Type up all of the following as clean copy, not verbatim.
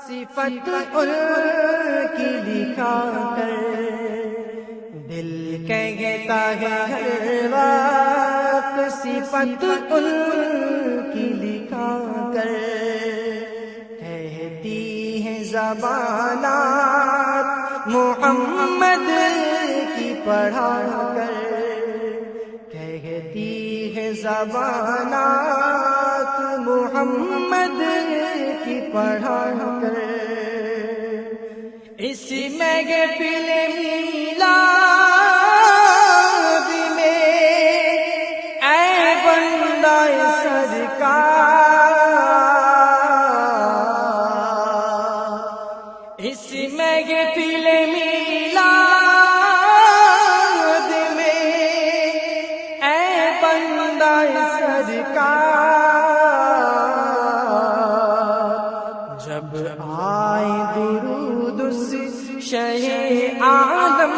صفت ان کی دکھا کر دل کہتا ہے ہر وقت، صفت ان کی دکھا کر کہتی ہے زبانات محمد کی پڑھا کر، کہتی ہے زبانات محمد کی پڑھا کر، اس محفل میلاد میں اے بندہ سرکار، اس محفل میلاد میں اے بندہ سرکار، جب آئے درود اس شہ عالم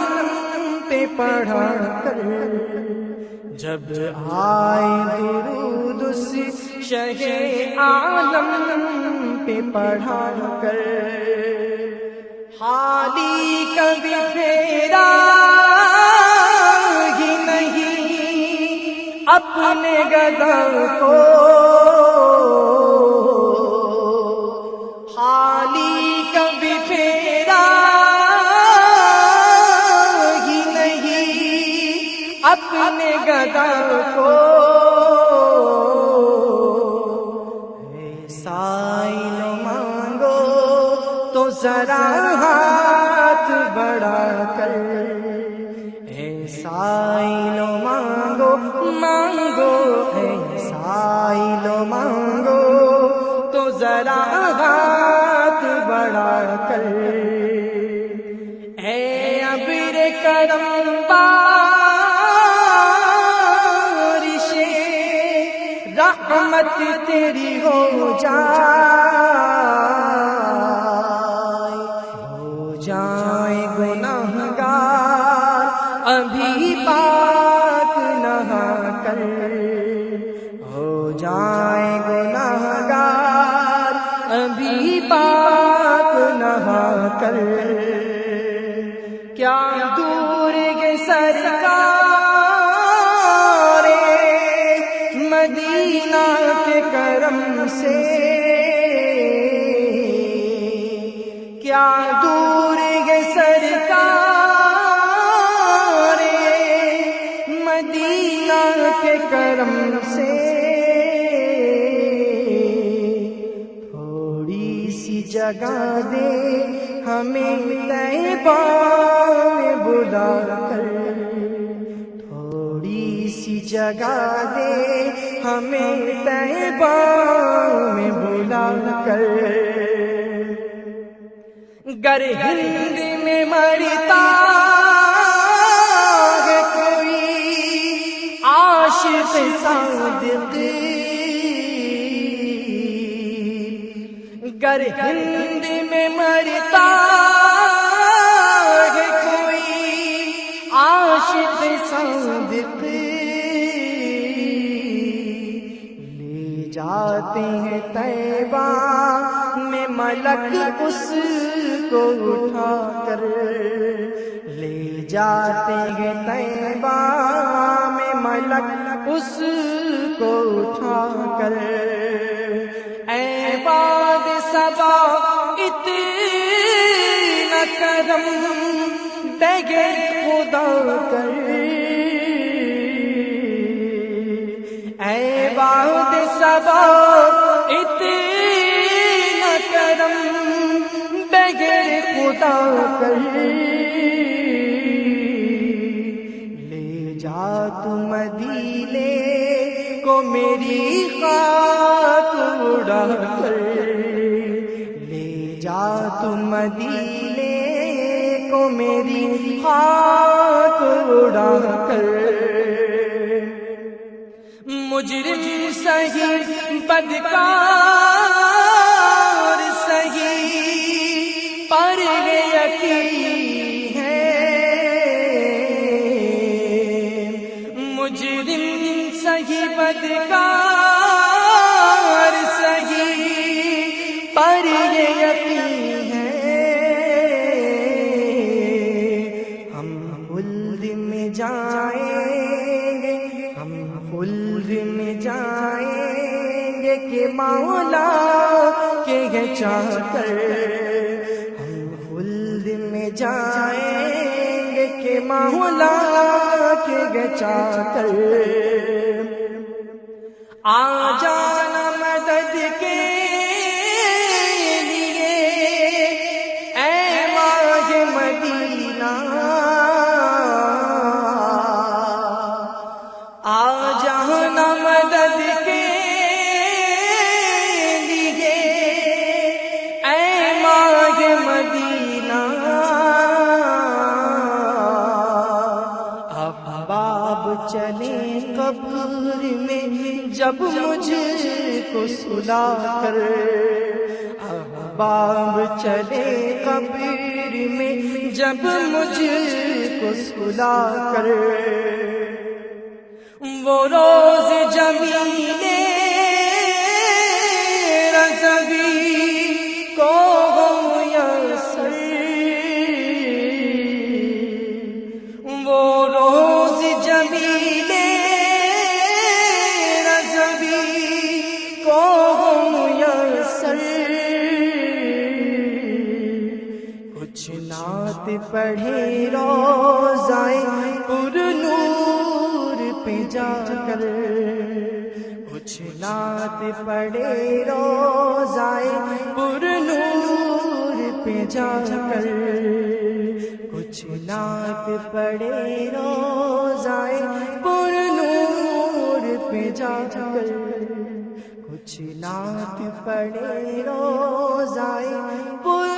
پہ پڑھا کر، جب آئے درود اس شہ عالم پہ پڑھا کر، خالی کبھی پھیرا ہی نہیں اپنے گدا کو، خالی کبھی پھیرا ہی نہیں اپنے گدا کو، سائل مانگو تو ذرا ہاتھ بڑھا کر، اے سائل مانگو مانگو، اے سائل مانگو تو ذرا ہاتھ بڑھا کر، اے ابر کرم بارش رحمت تیری ہو جائے گناہگار ابھی پاک نہ کر، ہو جائے گناہگار ابھی پاک نہ کر، کیا دور گے سرکار مدینہ کے کرم سے، کیا دور گے سرکار مدینہ کے کرم سے، تھوڑی سی جگہ دے ہمیں طیبہ میں بلا کر، تھوڑی سی جگہ دے ہمیں طیبہ میں بلا کر، گر ہند میں مرتا ہے کوئی عاشق صادق، گر ہند میں مرتا ہے کوئی عاشق صادق، لے جاتے ہیں طیبہ میں ملک اس کو اٹھا کر، لے جاتے ہیں طیبہ میں ملک اس کو اٹھا کر، اے باد صبا اتنا کرم بغیر خدا کر، اے باد صبا اتنا کرم بغیر خدا کر، لے جا تو مدینے کو میری خاک اڑا کر، لے جا تو مدینے کو میری خاک اڑا کر، مجرم سہی بدکار سہی پر یقین ہے، مجرم سہی بدکار سہی پر یقین مولا کے ہے چاکر، ہم خلد میں جائیں گے کہ مولا کے ہے چاکر، آ جانا مدد کے لیے اے ماہ مدینہ، آ جانا مدد کے لیے اے ماہ مدینہ، احباب چلے قبر میں جب مجھ کو سلا کر، احباب چلے قبر میں جب مجھ کو سلا کر، وہ روز جمیل رضوی کو میسر، وہ روز جمیل رضوی کو میسر، کچھ نعت پڑھے روزائے پر نور پہ جا کر، کچھ نعت پڑھے روزائے پر نور پہ جا کر، کچھ نعت پڑھے روزائے پر نور پہ جا کر، کچھ نعت پڑھے روزائے پر